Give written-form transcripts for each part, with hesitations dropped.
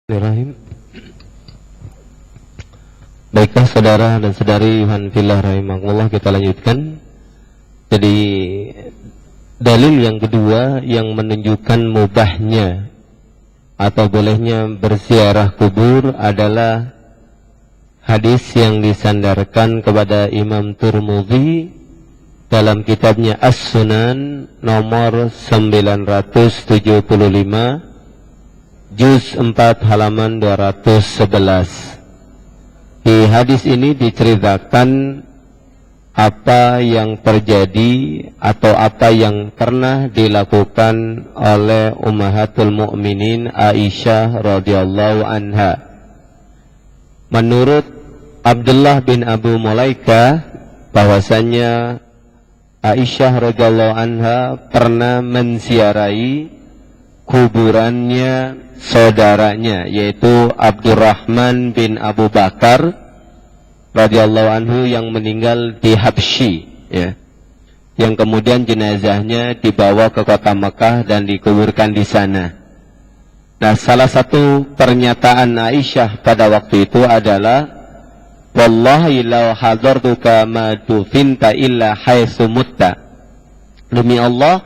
Bismillahirrahmanirrahim. Baiklah saudara dan saudari Yuhan Fillah rahimahullah, kita lanjutkan. Jadi dalil yang kedua yang menunjukkan mubahnya atau bolehnya berziarah kubur adalah hadis yang disandarkan kepada Imam Tirmidzi dalam kitabnya As-Sunan nomor 975 Juz 4 halaman 211. Di hadis ini diceritakan apa yang terjadi atau apa yang pernah dilakukan oleh Ummahatul Mukminin Aisyah radhiyallahu anha. Menurut Abdullah bin Abu Mulaikah bahwasanya Aisyah radhiyallahu anha pernah menziarahi kuburannya saudaranya, yaitu Abdurrahman bin Abu Bakar radhiyallahu anhu yang meninggal di Habsyi, ya, yang kemudian jenazahnya dibawa ke kota Mekah dan dikuburkan di sana. Nah, salah satu pernyataan Aisyah pada waktu itu adalah, wallahi law hadartuka ma dufinta illa haitsu mutta. Demi Allah,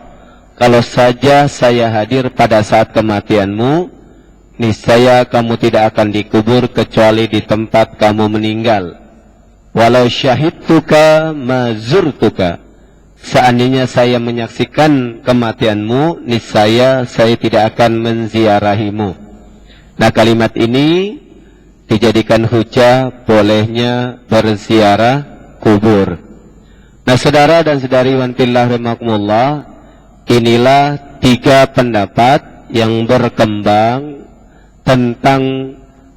kalau saja saya hadir pada saat kematianmu, niscaya kamu tidak akan dikubur kecuali di tempat kamu meninggal. Walau syahidtuka ma zurtuka. Seandainya saya menyaksikan kematianmu, niscaya saya tidak akan menziarahimu. Nah, kalimat ini dijadikan hujah bolehnya berziarah kubur. Nah, saudara dan saudari wantillah rahimakumullah, inilah tiga pendapat yang berkembang tentang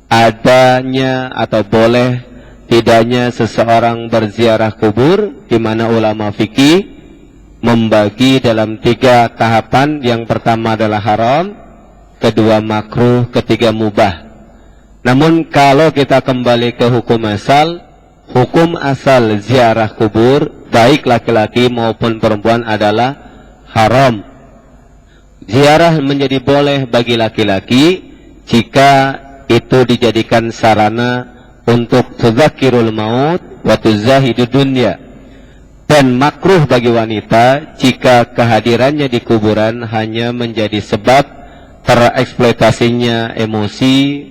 adanya atau boleh tidaknya seseorang berziarah kubur, di mana ulama fikih membagi dalam tiga tahapan. Yang pertama adalah haram, kedua makruh, ketiga mubah. Namun kalau kita kembali ke hukum asal ziarah kubur, baik laki-laki maupun perempuan adalah haram. Ziarah menjadi boleh bagi laki-laki jika itu dijadikan sarana untuk tudzakirul maut wa tuzahidu dunya, dan makruh bagi wanita jika kehadirannya di kuburan hanya menjadi sebab tereksploitasinya emosi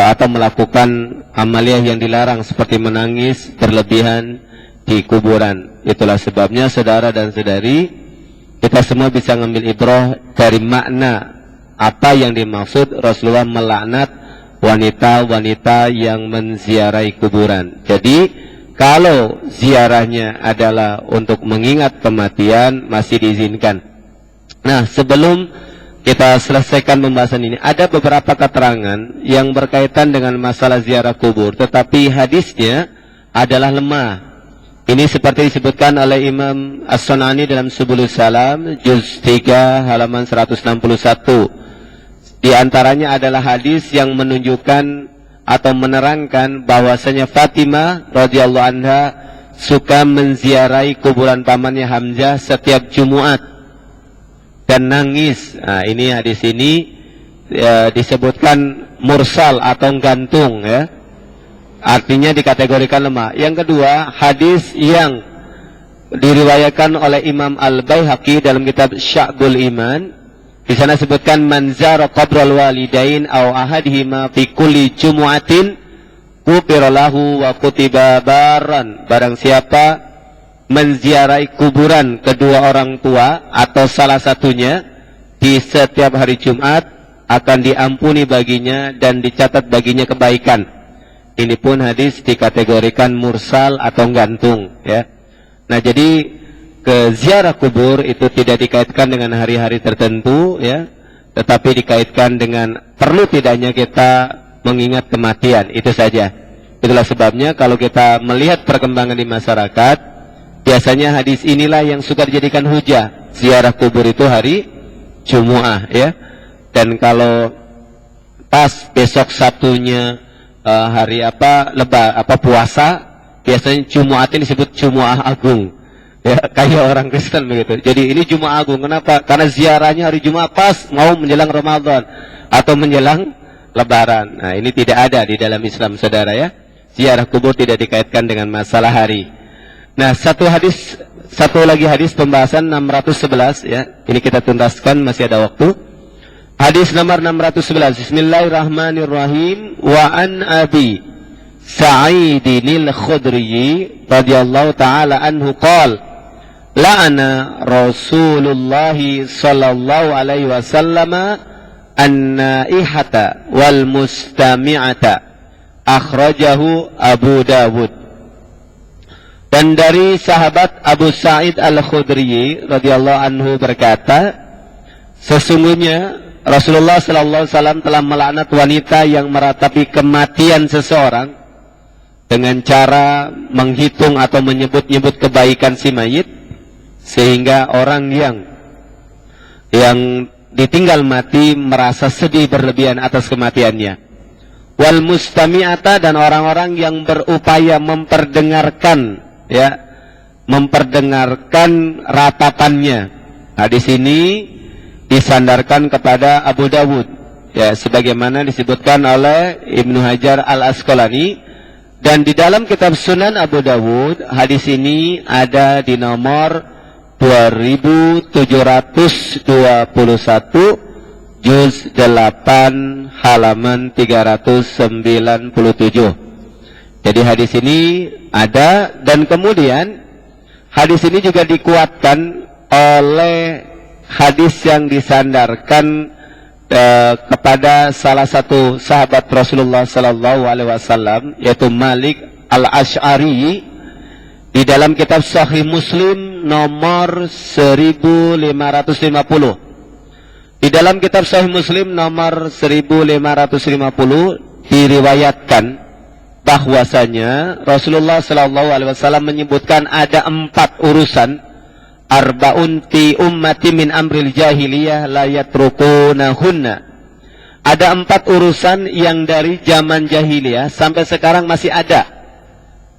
atau melakukan amaliyah yang dilarang seperti menangis berlebihan di kuburan. Itulah sebabnya saudara dan saudari, kita semua bisa ngambil ibrah dari makna apa yang dimaksud Rasulullah melaknat wanita-wanita yang menziarahi kuburan. Jadi kalau ziarahnya adalah untuk mengingat kematian, masih diizinkan. Nah, sebelum kita selesaikan pembahasan ini, ada beberapa keterangan yang berkaitan dengan masalah ziarah kubur, tetapi hadisnya adalah lemah. Ini seperti disebutkan oleh Imam As-Sunani dalam Subulus Salam, Juz 3 halaman 161. Di antaranya adalah hadis yang menunjukkan atau menerangkan bahwasanya Fatimah radhiyallahu anha suka menziarahi kuburan pamannya Hamzah setiap Jumat dan nangis. Nah, ini hadis ini disebutkan mursal atau gantung, ya. Artinya dikategorikan lemah. Yang kedua, hadis yang diriwayatkan oleh Imam Al-Baihaqi dalam kitab Sya'bul Iman. Di sana sebutkan man zara qabral walidain aw ahadihima fi kulli jumu'atin ghufira lahu wa kutiba baran. Barang siapa menziarahi kuburan kedua orang tua atau salah satunya di setiap hari Jumat, akan diampuni baginya dan dicatat baginya kebaikan. Ini pun hadis dikategorikan mursal atau gantung, ya. Nah, jadi ke ziarah kubur itu tidak dikaitkan dengan hari-hari tertentu, ya, tetapi dikaitkan dengan perlu tidaknya kita mengingat kematian, itu saja. Itulah sebabnya kalau kita melihat perkembangan di masyarakat, biasanya hadis inilah yang suka dijadikan hujah. Ziarah kubur itu hari Jumu'ah, ya. Dan kalau pas besok Sabtunya hari puasa, biasanya Jumu'atin disebut Jumu'ah Agung. Ya, kayak orang Kristen begitu. Jadi ini Jumat Agung. Kenapa? Karena ziarahnya hari Jumat pas mau menjelang Ramadan atau menjelang Lebaran. Nah, ini tidak ada di dalam Islam, saudara ya. Ziarah kubur tidak dikaitkan dengan masalah hari. Nah, satu lagi hadis pembahasan 611 ya. Ini kita tuntaskan, masih ada waktu. Hadis nomor 611. Bismillahirrahmanirrahim. Wa an Abi Sa'idin al-Khudri radhiyallahu taala anhu qala la'ana Rasulullah sallallahu alaihi wasallam an-naihata wal mustami'ata, akhrajahu Abu Dawud. Dan dari sahabat Abu Sa'id al-Khudri radhiyallahu anhu berkata, sesungguhnya Rasulullah sallallahu alaihi wasallam telah melaknat wanita yang meratapi kematian seseorang dengan cara menghitung atau menyebut-nyebut kebaikan si mayit, sehingga orang yang ditinggal mati merasa sedih berlebihan atas kematiannya. Wal mustami'ata, dan orang-orang yang berupaya memperdengarkan ratapannya. Hadis ini disandarkan kepada Abu Dawud ya, sebagaimana disebutkan oleh Ibnu Hajar Al-Asqalani. Dan di dalam kitab Sunan Abu Dawud, hadis ini ada di nomor 2721, juz 8, halaman 397. Jadi hadis ini ada, dan kemudian hadis ini juga dikuatkan oleh hadis yang disandarkan kepada salah satu sahabat Rasulullah sallallahu alaihi wasallam, yaitu Malik Al-Asy'ari, di dalam kitab Sahih Muslim nomor 1550. Di dalam kitab Sahih Muslim nomor 1550 diriwayatkan bahwasanya Rasulullah sallallahu alaihi wasallam menyebutkan ada 4 urusan, arba'un fi ummati min amril jahiliyah la yatrukunahunna. Ada 4 urusan yang dari zaman jahiliyah sampai sekarang masih ada,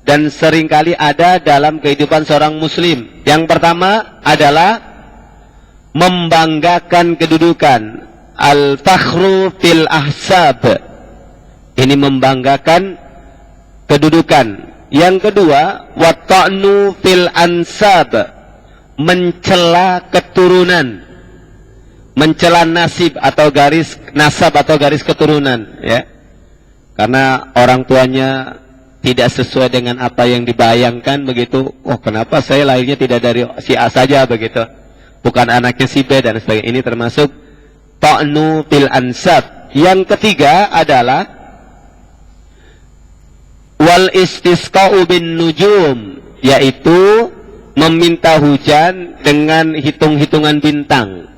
dan seringkali ada dalam kehidupan seorang muslim. Yang pertama adalah membanggakan kedudukan, al-fakhru fil ahsab. Ini membanggakan kedudukan. Yang kedua, wa ta'nu fil ansab, mencela keturunan, mencela nasib atau garis nasab atau garis keturunan ya, karena orang tuanya tidak sesuai dengan apa yang dibayangkan begitu. Oh, kenapa saya lahirnya tidak dari si A saja begitu, bukan anaknya si B dan sebagainya. Ini termasuk ta'nu fil ansab. Yang ketiga adalah wal istisqa'u bin nujum, yaitu meminta hujan dengan hitung-hitungan bintang.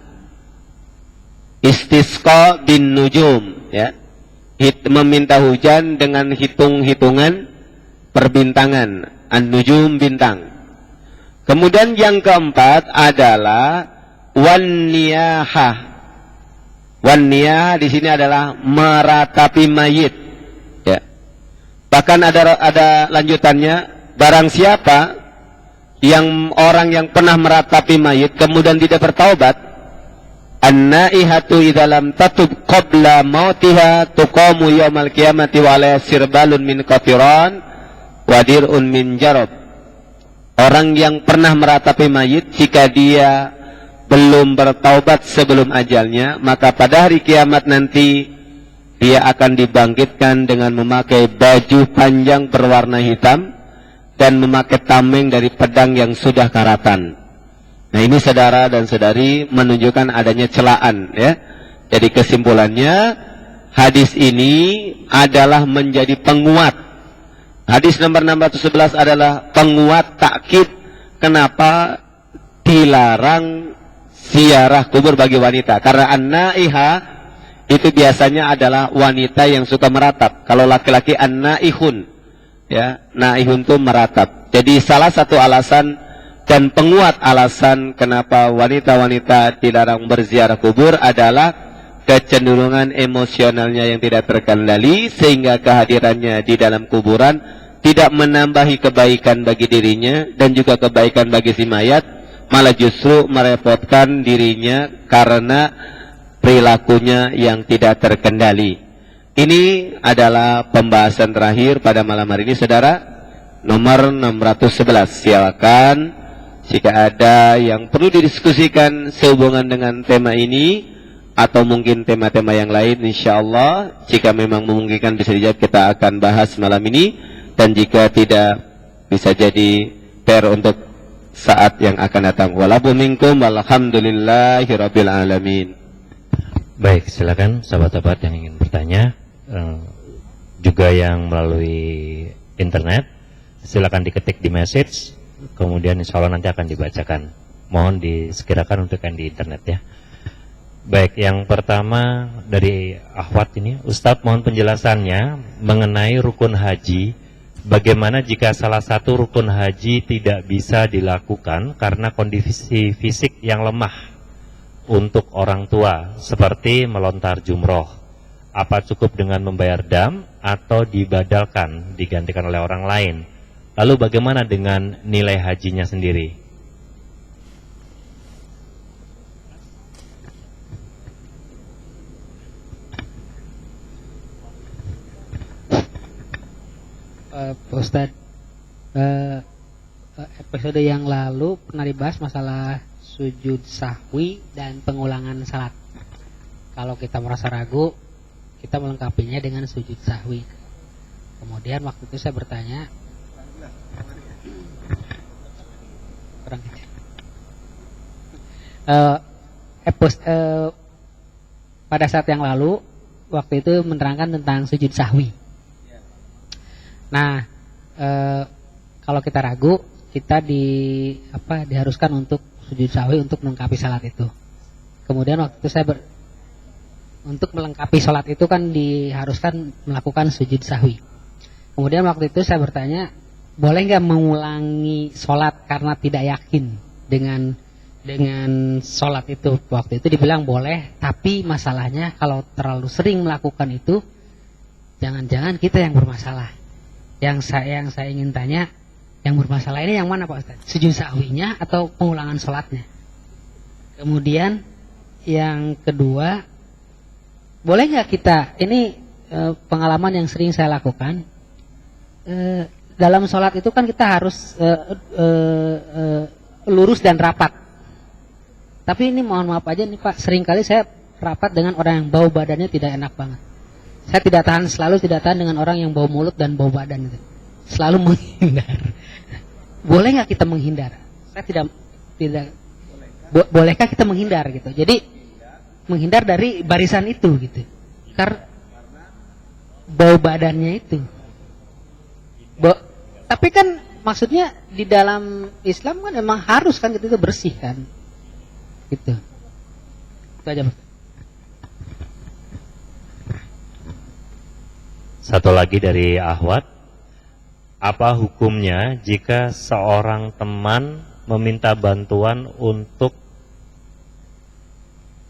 Istisqa bin nujum ya, meminta hujan dengan hitung-hitungan perbintangan, an-nujum, bintang. Kemudian yang keempat adalah wan-niyahah. Wan-niyahah di sini adalah meratapi mayit ya. Bahkan ada lanjutannya, barang siapa yang orang yang pernah meratapi mayit kemudian tidak bertaubat, an-naihatu idza lam tatub qabla mautiha tuqamu yaumal qiyamati wa la sirbalun min qatiran wa dir'un min jarab. Orang yang pernah meratapi mayit, jika dia belum bertaubat sebelum ajalnya, maka pada hari kiamat nanti dia akan dibangkitkan dengan memakai baju panjang berwarna hitam dan memakai tameng dari pedang yang sudah karatan. Nah, ini saudara dan saudari menunjukkan adanya celaan ya. Jadi kesimpulannya, hadis ini adalah menjadi penguat. Hadis nomor 611 adalah penguat takkid kenapa dilarang ziarah kubur bagi wanita. Karena an-naihah itu biasanya adalah wanita yang suka meratap. Kalau laki-laki an-naihun ya, naihun itu meratap. Jadi salah satu alasan dan penguat alasan kenapa wanita-wanita dilarang berziarah kubur adalah kecenderungan emosionalnya yang tidak terkendali, sehingga kehadirannya di dalam kuburan tidak menambahi kebaikan bagi dirinya dan juga kebaikan bagi si mayat, malah justru merepotkan dirinya karena perilakunya yang tidak terkendali. Ini adalah pembahasan terakhir pada malam hari ini, saudara. Nomor 611. Silakan jika ada yang perlu didiskusikan sehubungan dengan tema ini atau mungkin tema-tema yang lain, insya Allah jika memang memungkinkan bisa dijawab, kita akan bahas malam ini. Dan jika tidak, bisa jadi PR untuk saat yang akan datang. Walaupun minkum walhamdulillahirabbil alamin. Baik, silakan sahabat-sahabat yang ingin bertanya, juga yang melalui internet, silakan diketik di message, kemudian insya Allah nanti akan dibacakan. Mohon disegerakan untuk yang di internet ya. Baik, yang pertama dari Ahwat ini, Ustadz mohon penjelasannya mengenai rukun haji. Bagaimana jika salah satu rukun haji tidak bisa dilakukan karena kondisi fisik yang lemah untuk orang tua, seperti melontar jumroh? Apa cukup dengan membayar dam atau dibadalkan, digantikan oleh orang lain? Lalu bagaimana dengan nilai hajinya sendiri? Pak Ustadz, episode yang lalu pernah dibahas masalah sujud sahwi dan pengulangan salat. Kalau kita merasa ragu, kita melengkapinya dengan sujud sahwi. Kemudian waktu itu saya bertanya, pada saat yang lalu, waktu itu menerangkan tentang sujud sahwi. Nah, kalau kita ragu, kita diharuskan untuk sujud sahwi untuk melengkapi salat itu. Kemudian waktu itu untuk melengkapi salat itu kan diharuskan melakukan sujud sahwi. Kemudian waktu itu saya bertanya, boleh nggak mengulangi salat karena tidak yakin dengan salat itu? Waktu itu dibilang boleh, tapi masalahnya kalau terlalu sering melakukan itu, jangan-jangan kita yang bermasalah. Yang saya ingin tanya, yang bermasalah ini yang mana Pak Ustaz? Sujud sahwinya atau pengulangan sholatnya? Kemudian yang kedua, boleh nggak kita, ini pengalaman yang sering saya lakukan, dalam sholat itu kan kita harus lurus dan rapat. Tapi ini mohon maaf aja nih Pak, seringkali saya rapat dengan orang yang bau badannya tidak enak banget. Saya selalu tidak tahan dengan orang yang bau mulut dan bau badan itu. Selalu menghindar. Boleh nggak kita menghindar? Saya tidak bolehkah kita menghindar gitu. Jadi menghindar dari barisan itu gitu. Karena bau badannya itu. Tapi kan maksudnya di dalam Islam kan memang harus kan gitu, itu bersih kan. Gitu. Itu aja Mas. Satu lagi dari Ahwat, apa hukumnya jika seorang teman meminta bantuan untuk,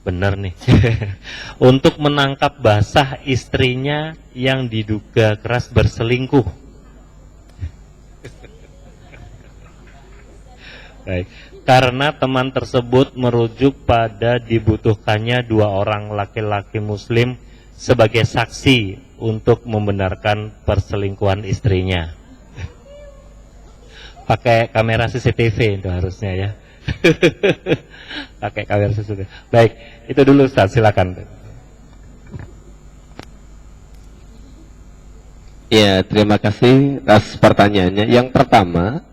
benar nih, untuk menangkap basah istrinya yang diduga keras berselingkuh? Baik. Karena teman tersebut merujuk pada dibutuhkannya 2 orang laki-laki muslim sebagai saksi untuk membenarkan perselingkuhan istrinya. Pakai kamera CCTV itu harusnya ya. Pakai kamera CCTV. Baik, itu dulu Ustaz, silakan. Ya, terima kasih atas pertanyaannya. Yang pertama,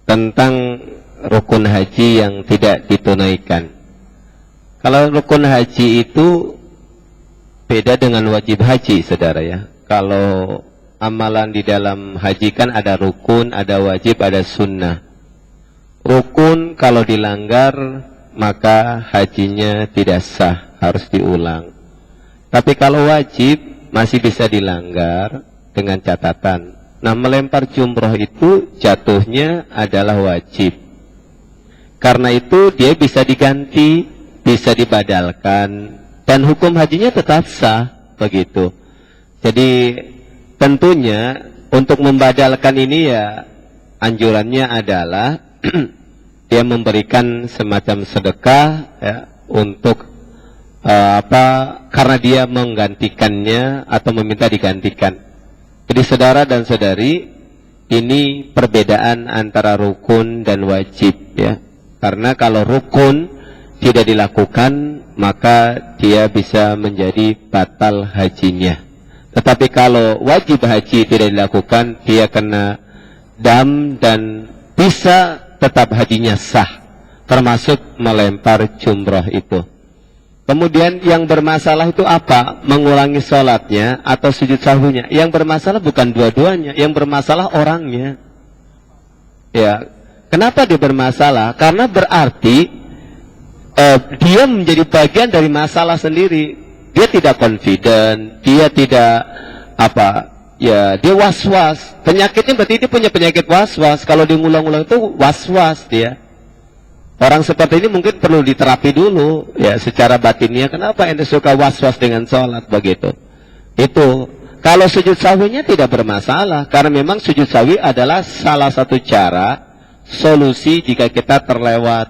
tentang rukun haji yang tidak ditunaikan. Kalau rukun haji itu beda dengan wajib haji, saudara ya. Kalau amalan di dalam haji kan ada rukun, ada wajib, ada sunnah. Rukun kalau dilanggar, maka hajinya tidak sah, harus diulang. Tapi kalau wajib, masih bisa dilanggar dengan catatan. Nah, melempar jumroh itu jatuhnya adalah wajib. Karena itu dia bisa diganti, bisa dibadalkan, dan hukum hajinya tetap sah, begitu. Jadi tentunya untuk membadalkan ini ya anjurannya adalah dia memberikan semacam sedekah ya, untuk karena dia menggantikannya atau meminta digantikan. Jadi saudara dan saudari, ini perbedaan antara rukun dan wajib ya. Karena kalau rukun tidak dilakukan, maka dia bisa menjadi batal hajinya. Tetapi kalau wajib haji tidak dilakukan, dia kena dam dan bisa tetap hajinya sah, termasuk melempar jumroh itu. Kemudian yang bermasalah itu apa? Mengulangi sholatnya atau sujud sahwinya. Yang bermasalah bukan dua-duanya, yang bermasalah orangnya. Ya, kenapa dia bermasalah? Karena berarti dia menjadi bagian dari masalah sendiri. Dia tidak confident, dia tidak dia was-was. Penyakitnya berarti dia punya penyakit was-was. Kalau dia ngulang-ngulang itu was-was dia. Orang seperti ini mungkin perlu diterapi dulu ya secara batinnya. Kenapa ente suka was-was dengan sholat begitu? Itu kalau sujud sahwinya tidak bermasalah, karena memang sujud sahwi adalah salah satu cara solusi jika kita terlewat.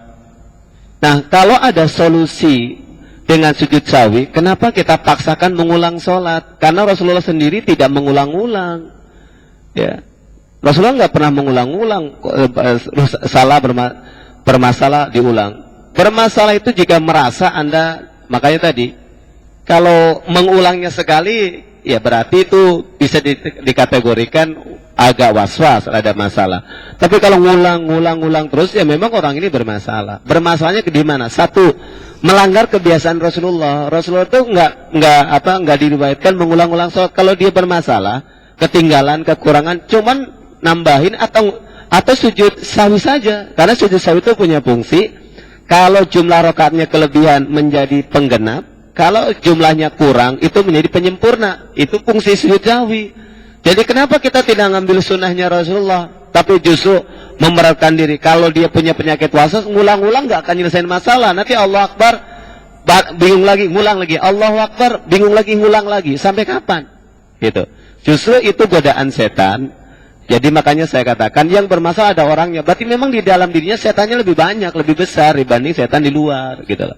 Nah, kalau ada solusi dengan sujud sahwi, kenapa kita paksakan mengulang sholat? Karena Rasulullah sendiri tidak mengulang-ulang. Ya, Rasulullah nggak pernah mengulang-ulang. Salah bermasalah diulang. Bermasalah itu jika merasa Anda, makanya tadi, kalau mengulangnya sekali, ya berarti itu bisa dikategorikan agak was-was, ada masalah. Tapi kalau ngulang terus, ya memang orang ini bermasalah. Bermasalahnya di mana? Satu, melanggar kebiasaan Rasulullah. Rasulullah itu nggak diriwayatkan mengulang-ulang sholat. Kalau dia bermasalah, ketinggalan, kekurangan, cuman nambahin atau sujud sahwi saja. Karena sujud sahwi itu punya fungsi. Kalau jumlah rakaatnya kelebihan menjadi penggenap, kalau jumlahnya kurang itu menjadi penyempurna. Itu fungsi sujud sahwi. Jadi kenapa kita tidak ngambil sunnahnya Rasulullah, tapi justru memberatkan diri? Kalau dia punya penyakit waswas, ngulang-ngulang nggak akan nyelesain masalah. Nanti Allah Akbar, bingung lagi, ngulang lagi. Allahu Akbar, bingung lagi, ngulang lagi. Sampai kapan? Gitu. Justru itu godaan setan. Jadi makanya saya katakan yang bermasalah ada orangnya. Berarti memang di dalam dirinya setannya lebih banyak, lebih besar dibanding setan di luar. Gitu loh.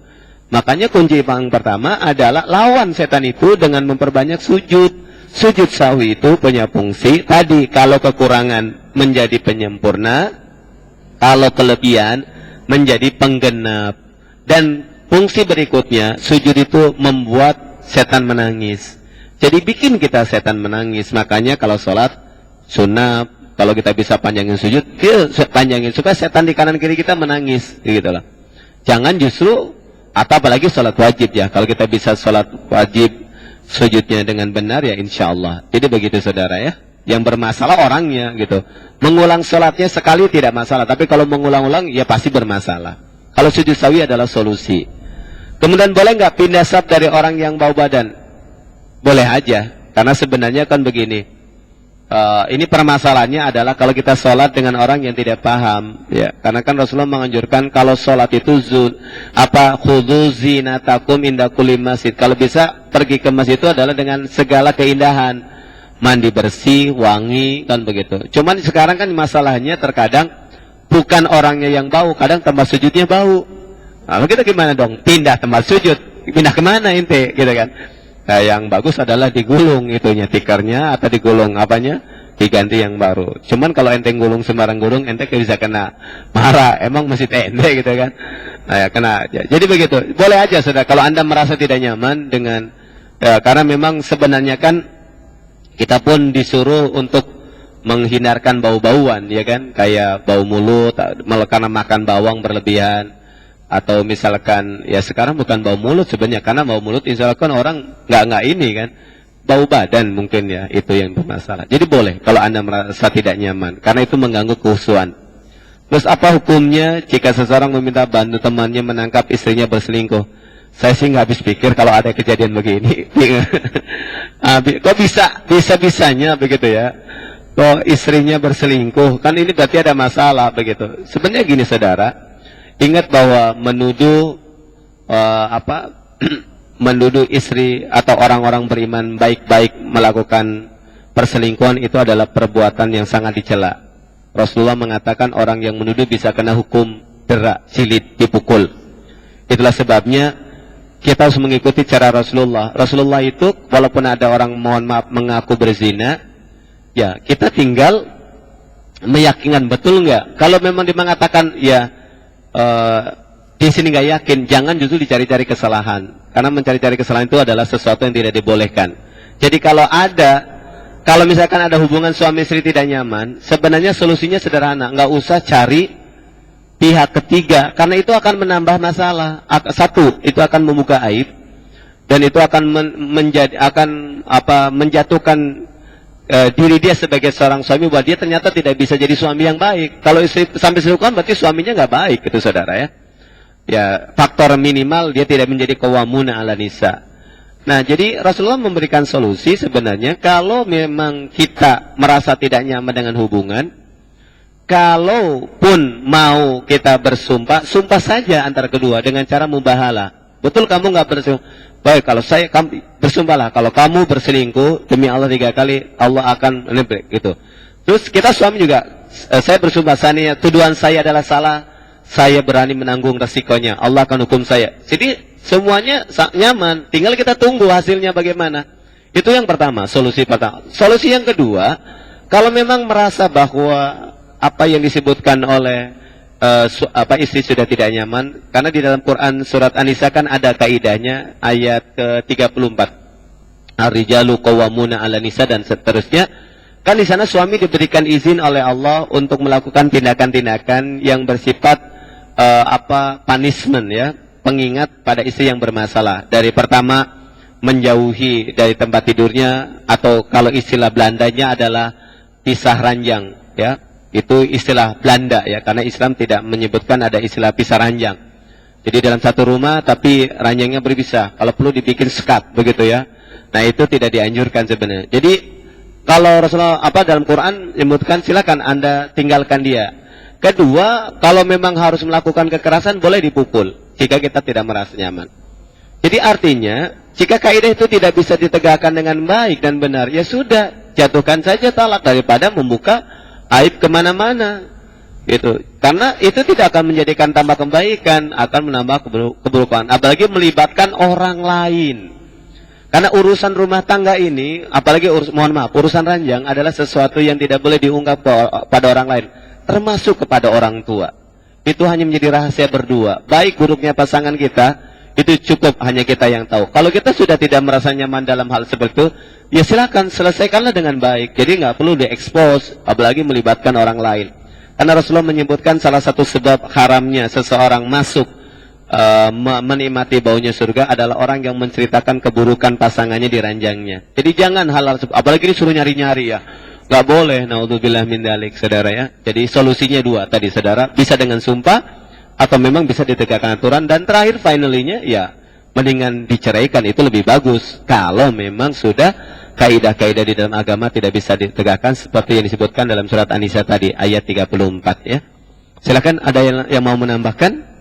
Makanya kunci yang pertama adalah lawan setan itu dengan memperbanyak sujud. Sujud sahwi itu punya fungsi tadi, kalau kekurangan menjadi penyempurna, kalau kelebihan menjadi penggenap. Dan fungsi berikutnya, sujud itu membuat setan menangis. Jadi bikin kita setan menangis. Makanya kalau sholat sunnah, kalau kita bisa panjangin sujud, dia panjangin supaya setan di kanan kiri kita menangis, gitu loh. Jangan justru, atau apalagi sholat wajib ya. Kalau kita bisa sholat wajib sujudnya dengan benar ya insya Allah. Jadi begitu saudara ya. Yang bermasalah orangnya gitu. Mengulang sholatnya sekali tidak masalah, tapi kalau mengulang-ulang ya pasti bermasalah. Kalau sujud sahwi adalah solusi. Kemudian boleh nggak pindah saf dari orang yang bau badan? Boleh aja. Karena sebenarnya kan begini. Ini permasalahannya adalah kalau kita sholat dengan orang yang tidak paham ya. Karena kan Rasulullah menganjurkan kalau sholat itu khudzu zinatakum inda kulli masjid. Kalau bisa pergi ke masjid itu adalah dengan segala keindahan, mandi bersih, wangi, kan begitu. Cuman sekarang kan masalahnya terkadang bukan orangnya yang bau, kadang tempat sujudnya bau. Nah, kita gimana dong? Pindah tempat sujud, pindah kemana ente, gitu kan? Nah, yang bagus adalah digulung itunya tikernya atau digulung apanya, diganti yang baru. Cuman kalau ente gulung sembarang gulung, ente bisa kena marah. Emang masih ente gitu kan? Nah, ya, kena aja. Jadi begitu. Boleh aja saudara kalau anda merasa tidak nyaman dengan karena memang sebenarnya kan kita pun disuruh untuk menghindarkan bau-bauan, ya kan? Kayak bau mulut, karena makan bawang berlebihan. Atau misalkan ya sekarang bukan bau mulut sebenarnya, karena bau mulut misalkan orang nggak ini kan, bau badan mungkin ya, itu yang bermasalah. Jadi boleh kalau anda merasa tidak nyaman karena itu mengganggu kekhusyuan. Terus apa hukumnya jika seseorang meminta bantu temannya menangkap istrinya berselingkuh? Saya sih nggak habis pikir kalau ada kejadian begini. Kok bisa-bisanya begitu ya? Kok istrinya berselingkuh? Kan ini berarti ada masalah begitu. Sebenarnya gini saudara. Ingat bahwa menuduh menuduh istri atau orang-orang beriman baik-baik melakukan perselingkuhan itu adalah perbuatan yang sangat dicela. Rasulullah mengatakan orang yang menuduh bisa kena hukum dera, jilid, dipukul. Itulah sebabnya kita harus mengikuti cara Rasulullah. Rasulullah itu walaupun ada orang mohon maaf mengaku berzina, ya kita tinggal meyakinkan betul nggak. Kalau memang dia mengatakan ya di sini nggak yakin, jangan justru dicari-cari kesalahan. Karena mencari-cari kesalahan itu adalah sesuatu yang tidak dibolehkan. Jadi kalau misalkan ada hubungan suami istri tidak nyaman, sebenarnya solusinya sederhana, nggak usah cari pihak ketiga, karena itu akan menambah masalah. Satu, itu akan membuka aib, dan itu akan menjatuhkan diri dia sebagai seorang suami, bahwa dia ternyata tidak bisa jadi suami yang baik. Kalau istri sampai selingkuhan, berarti suaminya nggak baik, itu saudara ya. Ya, faktor minimal dia tidak menjadi qawwamuna 'ala nisa. Nah, jadi Rasulullah memberikan solusi sebenarnya kalau memang kita merasa tidak nyaman dengan hubungan, kalaupun mau kita bersumpah, sumpah saja antara kedua dengan cara mubahalah. Betul kamu nggak bersumpah? Baik, kalau kamu bersumpahlah, kalau kamu berselingkuh demi Allah 3 kali, Allah akan menebak gitu. Terus kita suami juga, saya bersumpah, tuduhan saya adalah salah, saya berani menanggung resikonya, Allah akan hukum saya. Jadi semuanya nyaman, tinggal kita tunggu hasilnya bagaimana. Itu yang pertama, solusi pertama. Solusi yang kedua, kalau memang merasa bahwa apa yang disebutkan oleh istri sudah tidak nyaman, karena di dalam Quran surat An-Nisa kan ada kaidahnya ayat ke-34. Ar-rijalu qawwamuna 'ala nisa dan seterusnya. Kan di sana suami diberikan izin oleh Allah untuk melakukan tindakan-tindakan yang bersifat punishment ya, pengingat pada istri yang bermasalah. Dari pertama menjauhi dari tempat tidurnya, atau kalau istilah Belandanya adalah pisah ranjang ya. Itu istilah Belanda ya, karena Islam tidak menyebutkan ada istilah pisah ranjang. Jadi dalam satu rumah tapi ranjangnya berpisah, kalau perlu dibikin sekat begitu ya. Nah, itu tidak dianjurkan sebenarnya. Jadi kalau Rasulullah dalam Quran menyebutkan silakan Anda tinggalkan dia. Kedua, kalau memang harus melakukan kekerasan boleh dipukul jika kita tidak merasa nyaman. Jadi artinya, jika kaidah itu tidak bisa ditegakkan dengan baik dan benar, ya sudah, jatuhkan saja talak daripada membuka aib kemana-mana. Gitu. Karena itu tidak akan menjadikan tambah kebaikan, akan menambah keburukan. Apalagi melibatkan orang lain. Karena urusan rumah tangga ini, apalagi urusan ranjang adalah sesuatu yang tidak boleh diungkap pada orang lain, termasuk kepada orang tua. Itu hanya menjadi rahasia berdua. Baik buruknya pasangan kita, itu cukup hanya kita yang tahu. Kalau kita sudah tidak merasa nyaman dalam hal seperti itu, ya silakan selesaikanlah dengan baik. Jadi nggak perlu diekspos, apalagi melibatkan orang lain. Karena Rasulullah menyebutkan salah satu sebab haramnya seseorang masuk menikmati baunya surga adalah orang yang menceritakan keburukan pasangannya di ranjangnya. Jadi jangan hal-hal, apalagi disuruh nyari-nyari ya. Nggak boleh, naudzubillah min dzalik, saudara ya. Jadi solusinya dua tadi, saudara. Bisa dengan sumpah, atau memang bisa ditegakkan aturan. Dan terakhir, finally-nya, ya, mendingan diceraikan, itu lebih bagus. Kalau memang sudah kaidah-kaidah di dalam agama tidak bisa ditegakkan, seperti yang disebutkan dalam surat An-Nisa tadi, ayat 34 ya. Silakan, ada yang mau menambahkan?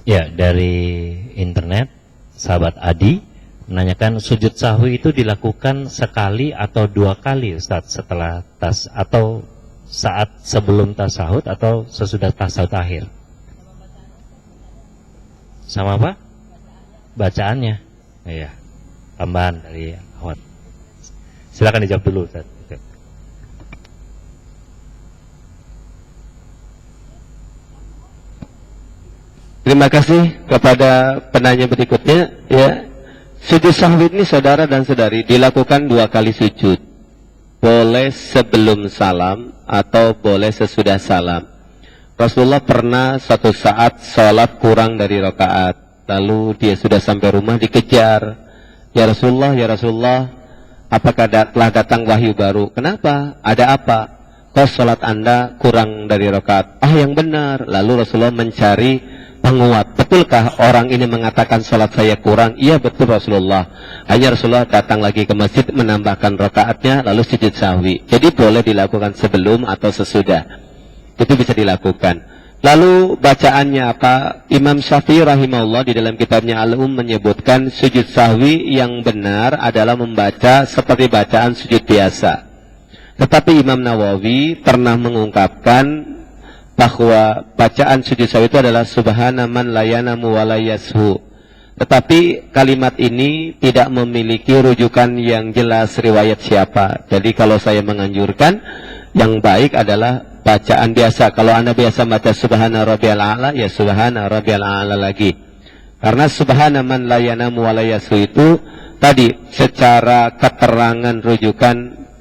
Ya, dari internet, sahabat Adi menanyakan sujud sahwi itu dilakukan sekali atau 2 kali Ustaz, setelah atau saat sebelum tasahud atau sesudah tasahud akhir? Sama apa? Bacaannya. Iya. Tambahan dari Ahmad. Silakan dijawab dulu Ustaz. Terima kasih kepada penanya berikutnya ya. Sujud sahwi ini saudara dan saudari dilakukan 2 kali sujud. Boleh sebelum salam atau boleh sesudah salam. Rasulullah pernah suatu saat sholat kurang dari rakaat, lalu dia sudah sampai rumah dikejar. Ya Rasulullah, apakah telah datang wahyu baru? Kenapa? Ada apa? Kok sholat Anda kurang dari rakaat? Yang benar. Lalu Rasulullah mencari penguat. Betulkah orang ini mengatakan sholat saya kurang? Iya betul Rasulullah. Hanya Rasulullah datang lagi ke masjid menambahkan rakaatnya lalu sujud sahwi. Jadi boleh dilakukan sebelum atau sesudah. Itu bisa dilakukan. Lalu bacaannya apa? Imam Syafi'i rahimahullah di dalam kitabnya menyebutkan sujud sahwi yang benar adalah membaca seperti bacaan sujud biasa. Tetapi Imam Nawawi pernah mengungkapkan bahwa bacaan sujud sahwi itu adalah subhana man la yanamu wa la yashu. Tetapi kalimat ini tidak memiliki rujukan yang jelas riwayat siapa. Jadi kalau saya menganjurkan, yang baik adalah bacaan biasa. Kalau Anda biasa baca subhana rabbiyal a'la, ya subhana rabbiyal a'la lagi. Karena subhana man la yanamu wa la yashu itu tadi secara keterangan rujukan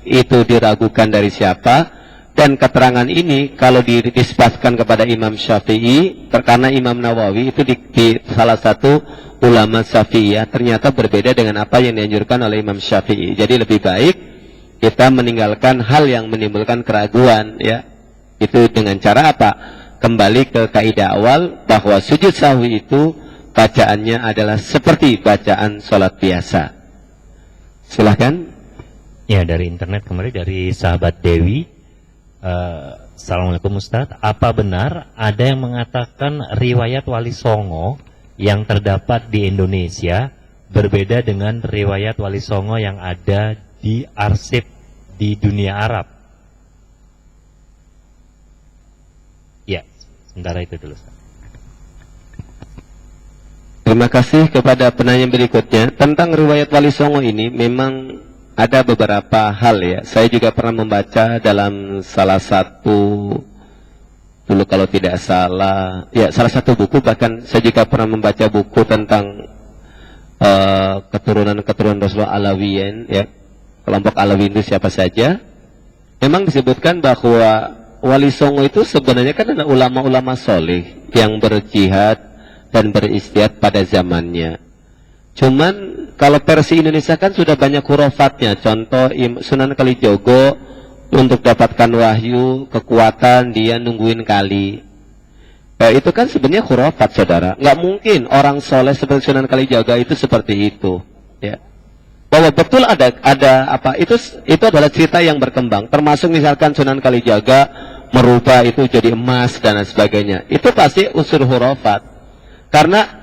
itu diragukan dari siapa. Dan keterangan ini kalau dinisbatkan kepada Imam Syafi'i, karena Imam Nawawi itu di salah satu ulama Syafi'iyah, ternyata berbeda dengan apa yang dianjurkan oleh Imam Syafi'i. Jadi lebih baik kita meninggalkan hal yang menimbulkan keraguan, ya. Itu dengan cara apa? Kembali ke kaidah awal bahwa sujud sahwi itu bacaannya adalah seperti bacaan sholat biasa. Silahkan. Ya, dari internet kemarin dari sahabat Dewi. Assalamualaikum Ustadz, apa benar ada yang mengatakan riwayat Wali Songo yang terdapat di Indonesia berbeda dengan riwayat Wali Songo yang ada di arsip di dunia Arab? Ya, sementara itu dulu Ustadz. Terima kasih kepada penanya berikutnya. Tentang riwayat Wali Songo ini memang ada beberapa hal, ya. Saya juga pernah membaca dalam salah satu, dulu kalau tidak salah, ya salah satu buku, bahkan saya juga pernah membaca buku tentang keturunan-keturunan Rasulullah Alawiyin, ya. Kelompok Alawiyin itu siapa saja. Memang disebutkan bahwa Wali Songo itu sebenarnya kan adalah ulama-ulama soleh yang berjihad dan beristihad pada zamannya. Cuman kalau versi Indonesia kan sudah banyak hurafatnya. Contoh Sunan Kalijogo untuk dapatkan wahyu, kekuatan dia nungguin kali. Itu kan sebenarnya hurafat, saudara. Nggak mungkin orang soleh seperti Sunan Kalijaga itu seperti itu. Ya. Bahwa betul ada apa? Itu adalah cerita yang berkembang. Termasuk misalkan Sunan Kalijaga merubah itu jadi emas dan lain sebagainya. Itu pasti unsur hurafat. Karena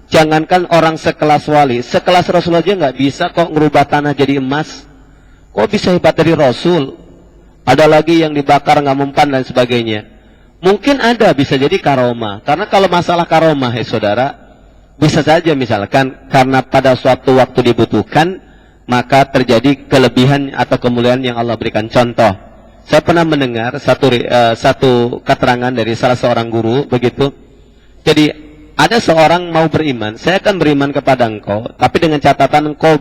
jangankan orang sekelas wali, sekelas Rasul aja nggak bisa kok ngerubah tanah jadi emas. Kok bisa hebat dari Rasul? Ada lagi yang dibakar nggak mempan dan sebagainya. Mungkin ada, bisa jadi karomah. Karena kalau masalah karomah, saudara, bisa saja misalkan karena pada suatu waktu dibutuhkan, maka terjadi kelebihan atau kemuliaan yang Allah berikan. Contoh, saya pernah mendengar satu keterangan dari salah seorang guru begitu. Jadi ada seorang mau beriman, saya akan beriman kepada engkau, tapi dengan catatan engkau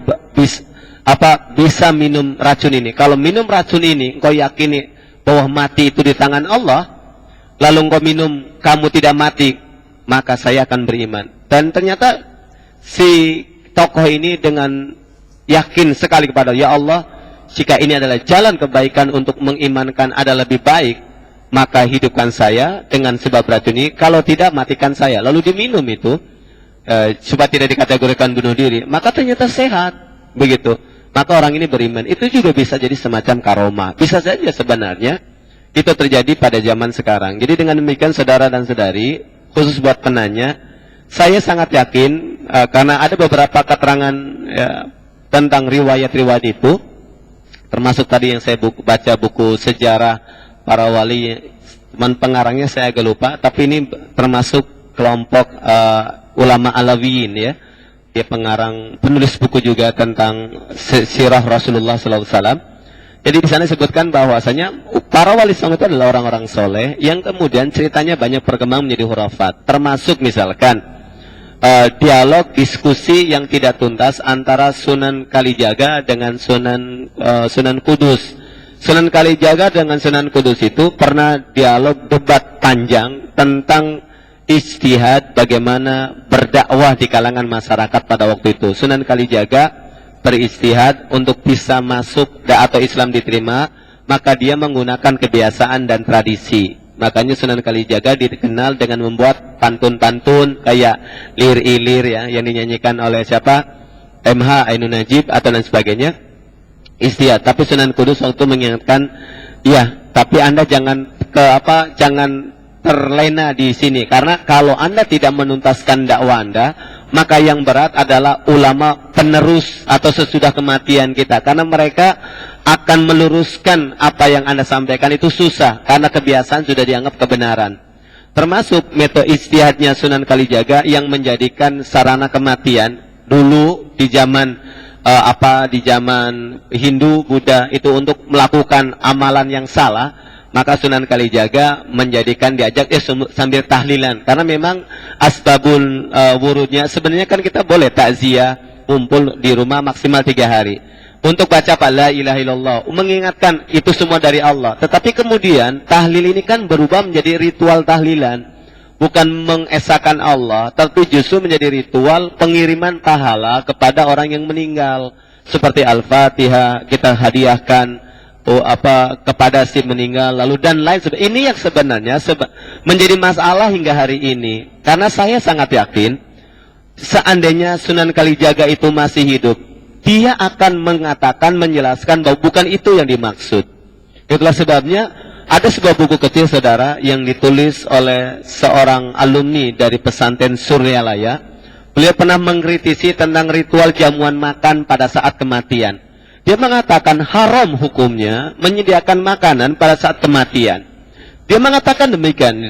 bisa minum racun ini. Kalau minum racun ini, engkau yakini bahwa mati itu di tangan Allah, lalu engkau minum, kamu tidak mati, maka saya akan beriman. Dan ternyata si tokoh ini dengan yakin sekali kepada ya Allah, jika ini adalah jalan kebaikan untuk mengimankan adalah lebih baik, maka hidupkan saya dengan sebab racun ini, kalau tidak matikan saya. Lalu diminum itu supaya tidak dikategorikan bunuh diri, maka ternyata sehat begitu. Maka orang ini beriman. Itu juga bisa jadi semacam karomah. Bisa saja sebenarnya itu terjadi pada zaman sekarang. Jadi dengan demikian saudara dan saudari, khusus buat penanya, saya sangat yakin karena ada beberapa keterangan tentang riwayat-riwayat itu, termasuk tadi yang saya baca buku sejarah para wali, teman pengarangnya saya agak lupa, tapi ini termasuk kelompok ulama Alawiyin, ya. Dia penulis buku juga tentang sirah Rasulullah SAW. Jadi di sana disebutkan bahwasanya para wali songo itu adalah orang-orang soleh yang kemudian ceritanya banyak berkembang menjadi hurafat, termasuk misalkan dialog diskusi yang tidak tuntas antara Sunan Kalijaga dengan Sunan Kudus. Sunan Kalijaga dengan Sunan Kudus itu pernah dialog debat panjang tentang ijtihad, bagaimana berdakwah di kalangan masyarakat pada waktu itu. Sunan Kalijaga berijtihad untuk bisa masuk atau Islam diterima, maka dia menggunakan kebiasaan dan tradisi. Makanya Sunan Kalijaga dikenal dengan membuat pantun-pantun kayak lir-ilir, ya, yang dinyanyikan oleh siapa? MH Ainun Najib atau lain sebagainya. Istihad. Tapi Sunan Kudus waktu mengingatkan, ya, tapi Anda jangan jangan terlena di sini, karena kalau Anda tidak menuntaskan dakwah Anda, maka yang berat adalah ulama penerus atau sesudah kematian kita, karena mereka akan meluruskan apa yang Anda sampaikan itu susah, karena kebiasaan sudah dianggap kebenaran. Termasuk metode ijtihadnya Sunan Kalijaga yang menjadikan sarana kematian dulu di zaman di zaman Hindu, Buddha itu untuk melakukan amalan yang salah, maka Sunan Kalijaga menjadikan diajak sambil tahlilan, karena memang asbabul wurudnya sebenarnya kan kita boleh takziah kumpul di rumah maksimal 3 hari untuk baca la ilaha illallah, mengingatkan itu semua dari Allah. Tetapi kemudian tahlil ini kan berubah menjadi ritual tahlilan, bukan mengesahkan Allah, tapi justru menjadi ritual pengiriman pahala kepada orang yang meninggal, seperti Al-Fatihah kita hadiahkan kepada si meninggal, lalu dan lain sebagainya. Ini yang sebenarnya menjadi masalah hingga hari ini, karena saya sangat yakin seandainya Sunan Kalijaga itu masih hidup, dia akan mengatakan, menjelaskan bahwa bukan itu yang dimaksud. Itulah sebabnya ada sebuah buku kecil, saudara, yang ditulis oleh seorang alumni dari pesantren Suryalaya. Beliau pernah mengkritisi tentang ritual jamuan makan pada saat kematian. Dia mengatakan haram hukumnya menyediakan makanan pada saat kematian. Dia mengatakan demikian.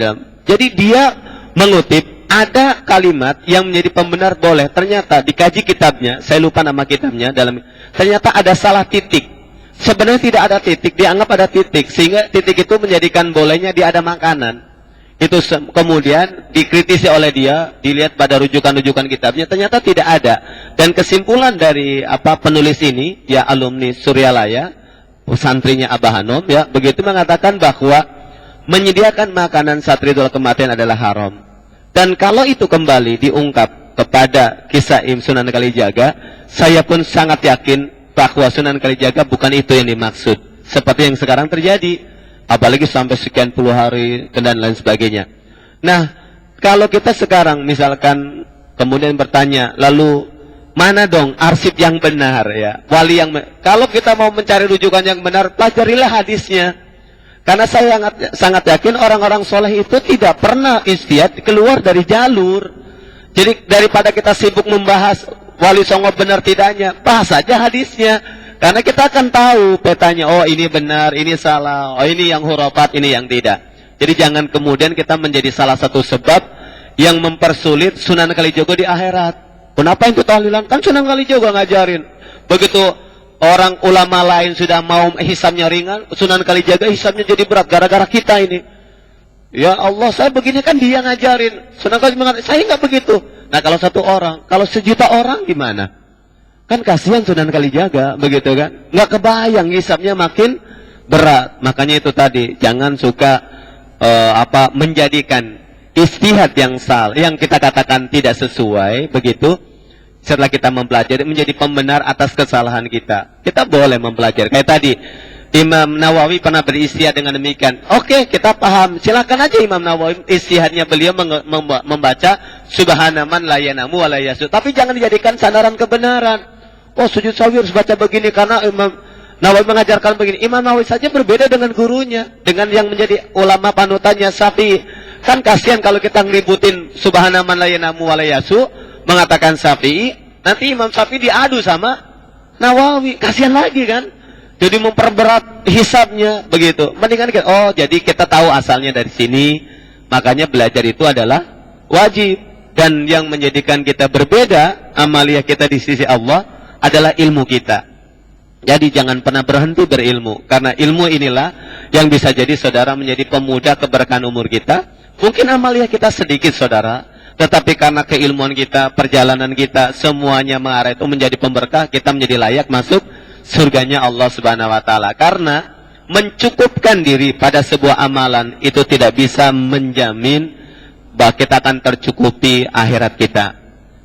Jadi dia mengutip ada kalimat yang menjadi pembenar boleh. Ternyata dikaji kitabnya, saya lupa nama kitabnya, ternyata ada salah titik. Sebenarnya tidak ada titik, dianggap ada titik, sehingga titik itu menjadikan bolehnya dia ada makanan. Itu kemudian dikritisi oleh dia, dilihat pada rujukan-rujukan kitabnya, ternyata tidak ada. Dan kesimpulan dari penulis ini, ya alumni Suryalaya, santrinya Abah Hanom, ya begitu mengatakan bahwa menyediakan makanan saat ritual kematian adalah haram. Dan kalau itu kembali diungkap kepada kisah Sunan Kalijaga, saya pun sangat yakin bahwa Sunan Kalijaga bukan itu yang dimaksud, seperti yang sekarang terjadi, apalagi sampai sekian puluh hari dan lain sebagainya. Nah, kalau kita sekarang misalkan kemudian bertanya, lalu mana dong arsip yang benar, ya wali yang kalau kita mau mencari rujukan yang benar, pelajarilah hadisnya. Karena saya sangat yakin orang-orang soleh itu tidak pernah ijtihad keluar dari jalur. Jadi daripada kita sibuk membahas wali songo benar tidaknya, bahas saja hadisnya. Karena kita akan tahu petanya, oh ini benar, ini salah, oh ini yang hurafat, ini yang tidak. Jadi jangan kemudian kita menjadi salah satu sebab yang mempersulit Sunan Kalijaga di akhirat. Kenapa itu tahlilan? Kan Sunan Kalijaga ngajarin. Begitu orang ulama lain sudah mau hisabnya ringan, Sunan Kalijaga hisabnya jadi berat gara-gara kita ini. Ya Allah, saya begini kan dia ngajarin. Sunan Kalijaga mengatakan, saya nggak begitu. Nah kalau satu orang, kalau sejuta orang gimana? Kan kasihan Sunan Kalijaga, begitu kan? Nggak kebayang hisabnya makin berat. Makanya itu tadi, jangan suka menjadikan ijtihad yang salah, yang kita katakan tidak sesuai, begitu. Setelah kita mempelajari menjadi pembenar atas kesalahan kita. Kita boleh mempelajari. Kayak tadi Imam Nawawi pernah beristihad dengan demikian. Oke, kita paham. Silakan aja Imam Nawawi istihadnya beliau membaca Subhana man la yanamu wa la yasu. Tapi jangan dijadikan sandaran kebenaran. Oh, sujud sawi harus baca begini karena Imam Nawawi mengajarkan begini. Imam Nawawi saja berbeda dengan gurunya, dengan yang menjadi ulama panutannya Syafi'i. Kan kasihan kalau kita ngeributin Subhana man la yanamu wa la yasu, mengatakan Syafi'i, nanti Imam Syafi'i diadu sama Nawawi, kasihan lagi kan? Jadi memperberat hisabnya begitu. Mendingan kita, oh jadi kita tahu asalnya dari sini, makanya belajar itu adalah wajib. Dan yang menjadikan kita berbeda amaliyah kita di sisi Allah adalah ilmu kita. Jadi jangan pernah berhenti berilmu, karena ilmu inilah yang bisa jadi saudara menjadi pemuda keberkahan umur kita. Mungkin amaliyah kita sedikit saudara, tetapi karena keilmuan kita, perjalanan kita, semuanya mengarah itu menjadi pemberkah, kita menjadi layak masuk surganya Allah Subhanahu wa taala. Karena mencukupkan diri pada sebuah amalan itu tidak bisa menjamin bahwa kita akan tercukupi akhirat kita.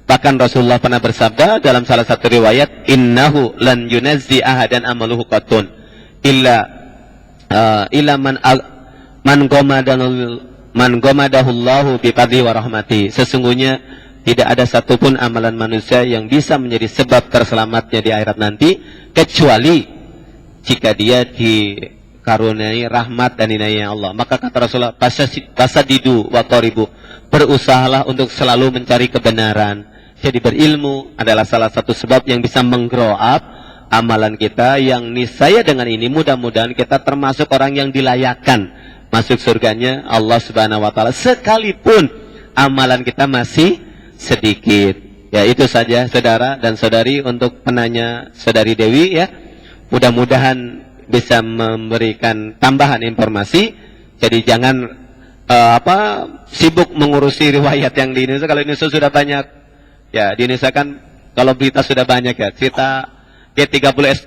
Bahkan Rasulullah pernah bersabda dalam salah satu riwayat, innahu lan yunazzi ahadan amaluhu qatun illa man gomadahullahu biqadri wa rahmati. Sesungguhnya tidak ada satupun amalan manusia yang bisa menjadi sebab terselamatnya di akhirat nanti, kecuali jika dia dikaruniai rahmat dan inayah Allah. Maka kata Rasulullah, pasadidu wa qaribu, berusahalah untuk selalu mencari kebenaran, Jadi berilmu adalah salah satu sebab yang bisa meng-grow up amalan kita, yang niscaya dengan ini mudah-mudahan kita termasuk orang yang dilayakkan masuk surganya Allah Subhanahu wa taala sekalipun amalan kita masih sedikit. Ya, itu saja saudara dan saudari untuk penanya saudari Dewi ya. Mudah-mudahan bisa memberikan tambahan informasi. Jadi jangan sibuk mengurusi riwayat yang di Indonesia. Kalau Indonesia sudah banyak, ya di Indonesia kan kalau berita sudah banyak ya. Cerita G30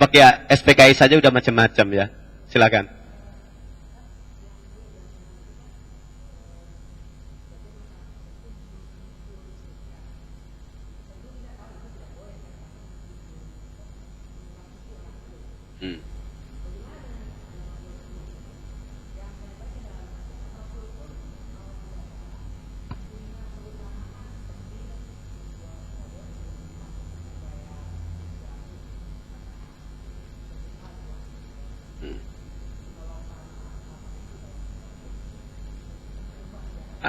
SPKI saja udah macam-macam ya. Silakan.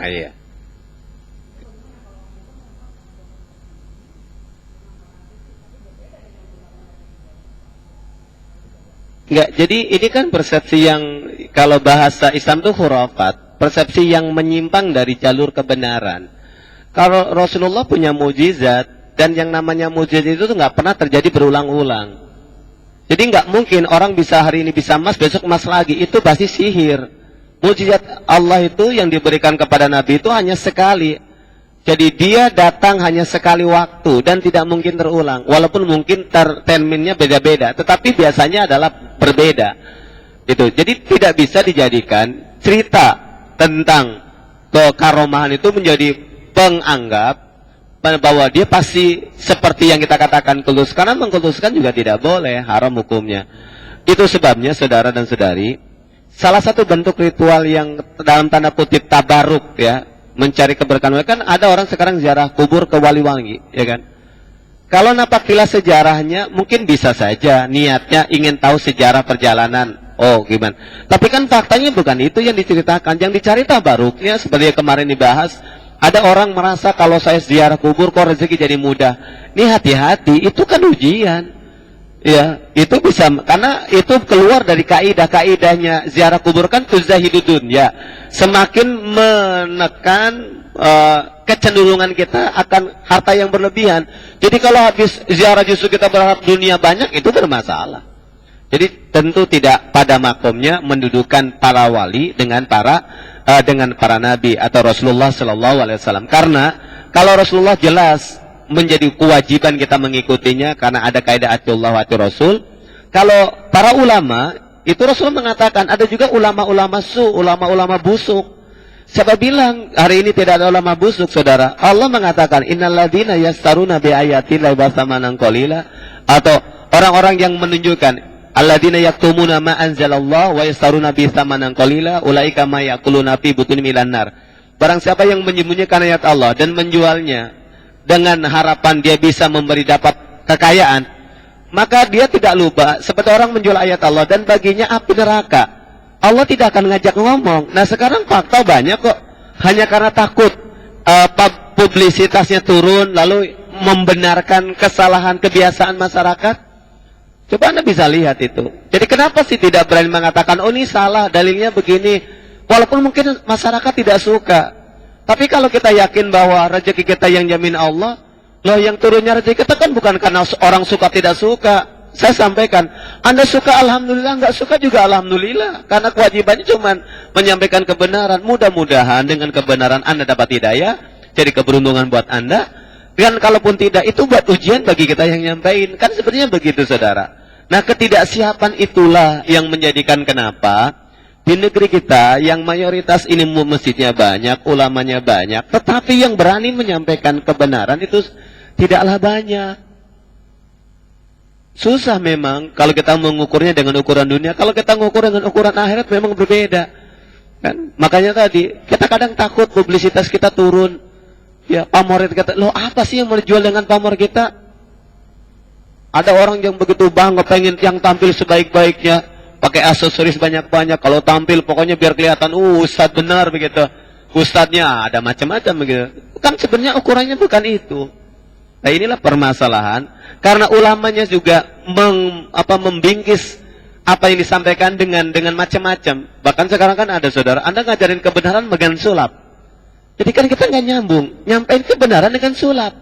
Iya. Enggak, jadi ini kan persepsi yang kalau bahasa Islam itu khurafat, persepsi yang menyimpang dari jalur kebenaran. Kalau Rasulullah punya mujizat, dan yang namanya mujizat itu tuh nggak pernah terjadi berulang-ulang. Jadi nggak mungkin orang bisa hari ini bisa emas, besok emas lagi, itu pasti sihir. Mujizat Allah itu yang diberikan kepada Nabi itu hanya sekali. Jadi dia datang hanya sekali waktu dan tidak mungkin terulang. Walaupun mungkin terminnya beda-beda, tetapi biasanya adalah berbeda. Itu. Jadi tidak bisa dijadikan cerita tentang kekaromahan itu menjadi penganggap bahwa dia pasti seperti yang kita katakan kultus. Karena mengkultuskan juga tidak boleh, haram hukumnya. Itu sebabnya saudara dan saudari, salah satu bentuk ritual yang dalam tanda kutip tabaruk ya, mencari keberkahan, kan ada orang sekarang ziarah kubur ke wali-wali, ya kan? Kalau nampaklah sejarahnya, mungkin bisa saja niatnya ingin tahu sejarah perjalanan. Oh, gimana? Tapi kan faktanya bukan itu yang diceritakan. Yang dicari tabaruknya seperti yang kemarin dibahas. Ada orang merasa kalau saya ziarah kubur kok rezeki jadi mudah. Ini hati-hati, itu kan ujian. Ya, itu bisa, karena itu keluar dari kaidah-kaidahnya ziarah kubur kan tuzahidudun ya. Semakin menekan kecenderungan kita akan harta yang berlebihan. Jadi kalau habis ziarah justru kita berharap dunia banyak, itu bermasalah. Jadi tentu tidak pada makomnya mendudukan para wali dengan para nabi atau Rasulullah Sallallahu Alaihi Wasallam. Karena kalau Rasulullah jelas menjadi kewajiban kita mengikutinya karena ada kaidah atiullah wa ati Rasul. Kalau para ulama, itu Rasul mengatakan ada juga ulama-ulama ulama-ulama busuk. Siapa bilang hari ini tidak ada ulama busuk, saudara? Allah mengatakan innalladzina yastaruna bi ayati la basamanan qalila, atau orang-orang yang menunjukkan alladzina yaktumuna ma anzalallah wa yastaruna bi tsamanan qalila ulaika ma yaquluna fi butun minan nar. Barang siapa yang menyembunyikan ayat Allah dan menjualnya dengan harapan dia bisa dapat kekayaan, maka dia tidak lupa seperti orang menjual ayat Allah dan baginya api neraka. Allah tidak akan ngajak ngomong. Nah sekarang fakta banyak kok, hanya karena takut publisitasnya turun lalu membenarkan kesalahan kebiasaan masyarakat. Coba Anda bisa lihat itu. Jadi kenapa sih tidak berani mengatakan oh ini salah, dalilnya begini, walaupun mungkin masyarakat tidak suka. Tapi kalau kita yakin bahwa rezeki kita yang jamin Allah, loh yang turunnya rezeki kita kan bukan karena orang suka tidak suka. Saya sampaikan, Anda suka alhamdulillah, nggak suka juga alhamdulillah. Karena kewajibannya cuma menyampaikan kebenaran. Mudah-mudahan dengan kebenaran Anda dapat hidayah, jadi keberuntungan buat Anda. Dan kalaupun tidak, itu buat ujian bagi kita yang nyampain. Kan sebenarnya begitu saudara. Nah ketidaksiapan itulah yang menjadikan kenapa di negeri kita yang mayoritas ini masjidnya banyak, ulamanya banyak, tetapi yang berani menyampaikan kebenaran itu tidaklah banyak. Susah memang kalau kita mengukurnya dengan ukuran dunia. Kalau kita mengukur dengan ukuran akhirat memang berbeda. Kan? Makanya tadi kita kadang takut publisitas kita turun. Ya, pamor kita, loh apa sih yang mau dijual dengan pamor kita? Ada orang yang begitu bangga pengen yang tampil sebaik-baiknya, pakai aksesoris banyak-banyak, kalau tampil pokoknya biar kelihatan ustadz benar begitu. Ustadznya ada macam-macam begitu. Kan sebenarnya ukurannya bukan itu. Nah inilah permasalahan, karena ulamanya juga membingkis apa yang disampaikan dengan macam-macam. Bahkan sekarang kan ada saudara, Anda ngajarin kebenaran dengan sulap. Jadi kan kita nggak nyambung, nyampein kebenaran dengan sulap.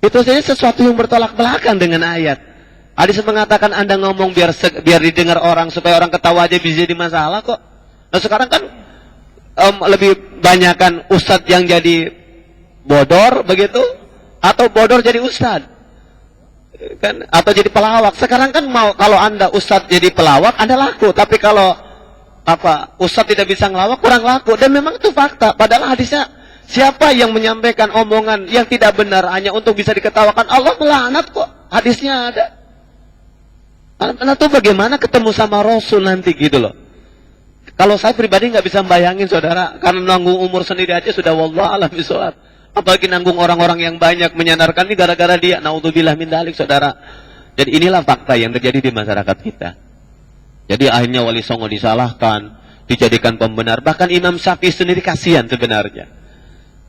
Itu saja sesuatu yang bertolak belakang dengan ayat. Hadis mengatakan Anda ngomong biar didengar orang, supaya orang ketawa aja bisa jadi masalah kok. Nah sekarang kan lebih banyakkan ustadz yang jadi bodor begitu, atau bodor jadi ustadz. Kan, atau jadi pelawak. Sekarang kan mau kalau Anda ustadz jadi pelawak, Anda laku. Tapi kalau ustadz tidak bisa ngelawak, kurang laku. Dan memang itu fakta. Padahal hadisnya, siapa yang menyampaikan omongan yang tidak benar hanya untuk bisa diketawakan, Allah melaknat kok. Hadisnya ada. Anda tuh bagaimana ketemu sama Rasul nanti gitu loh. Kalau saya pribadi nggak bisa membayangin saudara, karena nanggung umur sendiri aja sudah wallahualam bishawab. Apalagi nanggung orang-orang yang banyak menyandarkan ini gara-gara dia. Naudzubillah min dzalik saudara. Jadi inilah fakta yang terjadi di masyarakat kita. Jadi akhirnya Wali Songo disalahkan, dijadikan pembenar. Bahkan Imam Syafi'i sendiri kasihan sebenarnya.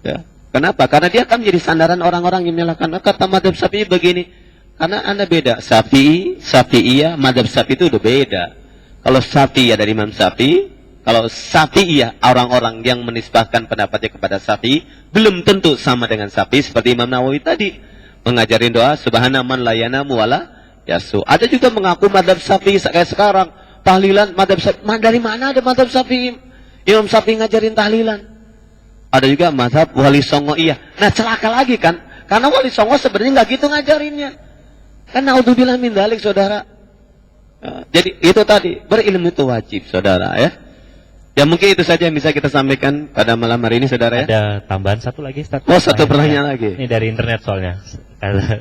Ya. Kenapa? Karena dia akan menjadi sandaran orang-orang yang menyalahkan. Kata madhab Syafi'i begini. Karena Anda beda. Syafi'iyah, madhab Syafi'i itu udah beda. Kalau Syafi'iyah dari Imam Syafi'i, kalau Syafi'iyah orang-orang yang menisbahkan pendapatnya kepada Syafi'i, belum tentu sama dengan Syafi'i seperti Imam Nawawi tadi. Mengajarin doa, subhana man la yanamu wala yasu. Ada juga mengaku madhab Syafi'i kayak sekarang. Tahlilan, madhab Syafi'i. Dari mana ada madhab Syafi'i? Imam Syafi'i ngajarin tahlilan. Ada juga madhab Wali Songo iya. Nah celaka lagi kan. Karena Wali Songo sebenarnya nggak gitu ngajarinnya. Kan naudzubillah min dzalik saudara. Jadi itu tadi, berilmu itu wajib saudara ya. Ya mungkin itu saja yang bisa kita sampaikan pada malam hari ini saudara ya. Ada tambahan satu lagi Ustaz. Oh satu pertanyaan lagi. Ini dari internet soalnya.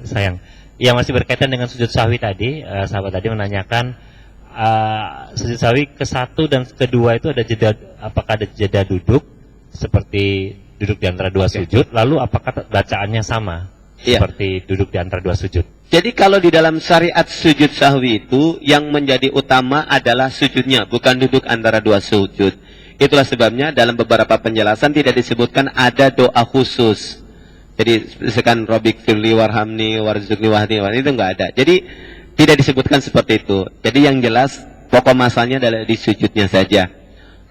Sayang. Ya masih berkaitan dengan sujud sahwi tadi. Sahabat tadi menanyakan sujud sahwi ke-1 dan ke-2 itu ada jeda, apakah ada jeda duduk seperti duduk di antara dua sujud, lalu apakah bacaannya sama seperti duduk di antara dua sujud? Jadi kalau di dalam syariat sujud sahwi itu yang menjadi utama adalah sujudnya, bukan duduk antara dua sujud. Itulah sebabnya dalam beberapa penjelasan tidak disebutkan ada doa khusus. Jadi misalkan Robik firli warhamni warzuqni wahdi, itu enggak ada. Jadi tidak disebutkan seperti itu. Jadi yang jelas pokok masalahnya adalah di sujudnya saja.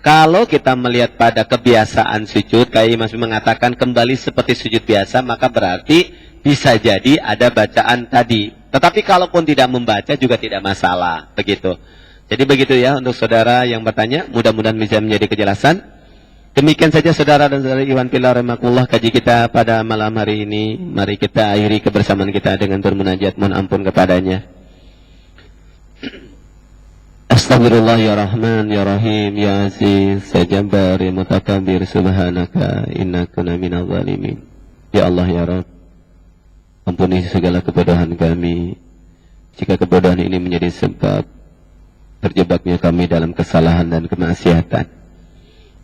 Kalau kita melihat pada kebiasaan sujud, kayak Mas mengatakan kembali seperti sujud biasa, maka berarti bisa jadi ada bacaan tadi. Tetapi kalaupun tidak membaca juga tidak masalah, begitu. Jadi begitu ya untuk saudara yang bertanya, mudah-mudahan bisa menjadi kejelasan. Demikian saja saudara dan saudari Iwan Pilar rahimakumullah kaji kita pada malam hari ini. Mari kita akhiri kebersamaan kita dengan bermunajat mohon ampun kepadanya. Astagfirullah ya Rahman ya Rahim ya Aziz ya Jabbar ya Mutakabir subhanaka innakuna minal zalimin. Ya Allah ya Rabb, ampuni segala kebodohan kami. Jika kebodohan ini menjadi sebab terjebaknya kami dalam kesalahan dan kemaksiatan,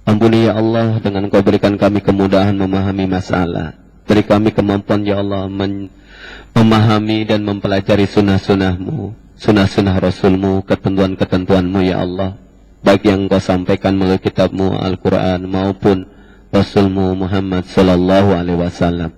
ampuni ya Allah dengan Kau berikan kami kemudahan memahami masalah. Beri kami kemampuan ya Allah memahami dan mempelajari sunnah-sunnah-Mu, sunnah-sunnah Rasul-Mu, ketentuan-ketentuan-Mu ya Allah, baik yang Kau sampaikan melalui kitab-Mu Al-Quran maupun Rasul-Mu Muhammad Sallallahu Alaihi Wasallam.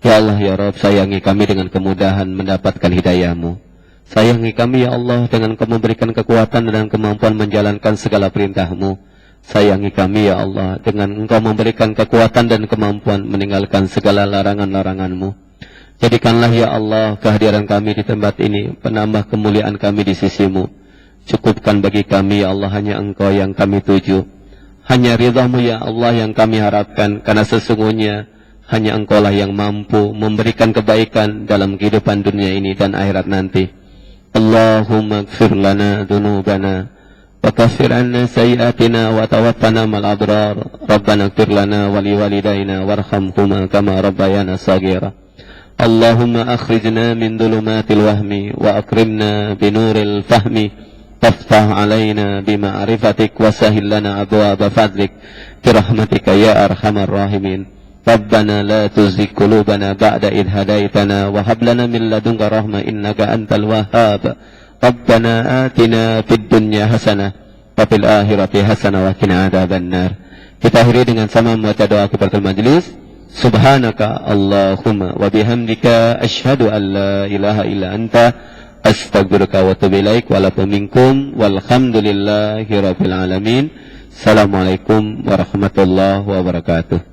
Ya Allah ya Rabb, sayangi kami dengan kemudahan mendapatkan hidayah-Mu. Sayangi kami ya Allah dengan Kau memberikan kekuatan dan kemampuan menjalankan segala perintah-Mu. Sayangi kami ya Allah dengan Engkau memberikan kekuatan dan kemampuan meninggalkan segala larangan-larangan-Mu. Jadikanlah ya Allah kehadiran kami di tempat ini penambah kemuliaan kami di sisi-Mu. Cukupkan bagi kami ya Allah hanya Engkau yang kami tuju. Hanya ridha-Mu ya Allah yang kami harapkan, karena sesungguhnya hanya Engkau lah yang mampu memberikan kebaikan dalam kehidupan dunia ini dan akhirat nanti. Allahumma ighfir lana dhunubana wa kaffir anna sayyi'atina wa tawaffana ma'al abrar. Rabbana ighfir lana wa liwalidayna warhamhuma kama rabbayana shaghira. Allahumma akhrijna min dhulumatil wahmi wa akrimna binuril fahmi waftah alaina bima'rifatik wa sahil lana abwaaba fadlik birahmatika ya arhamar rahimin. Rabbana la tuzigh qulubana ba'da idh hadaitana wa hab lana min ladunka rahmah innaka antal wahhab. Rabbana atina fid dunya hasanah wa fil akhirati hasanah wa qina adzabannar. Kita akhiri dengan sama membaca doa kifaratul majlis. Subhanaka Allahumma wa bihamdika asyhadu an la ilaha illa anta astaghfiruka wa atubu ilaik wa lakum minkum walhamdulillahi rabbil alamin. Assalamualaikum warahmatullahi wabarakatuh.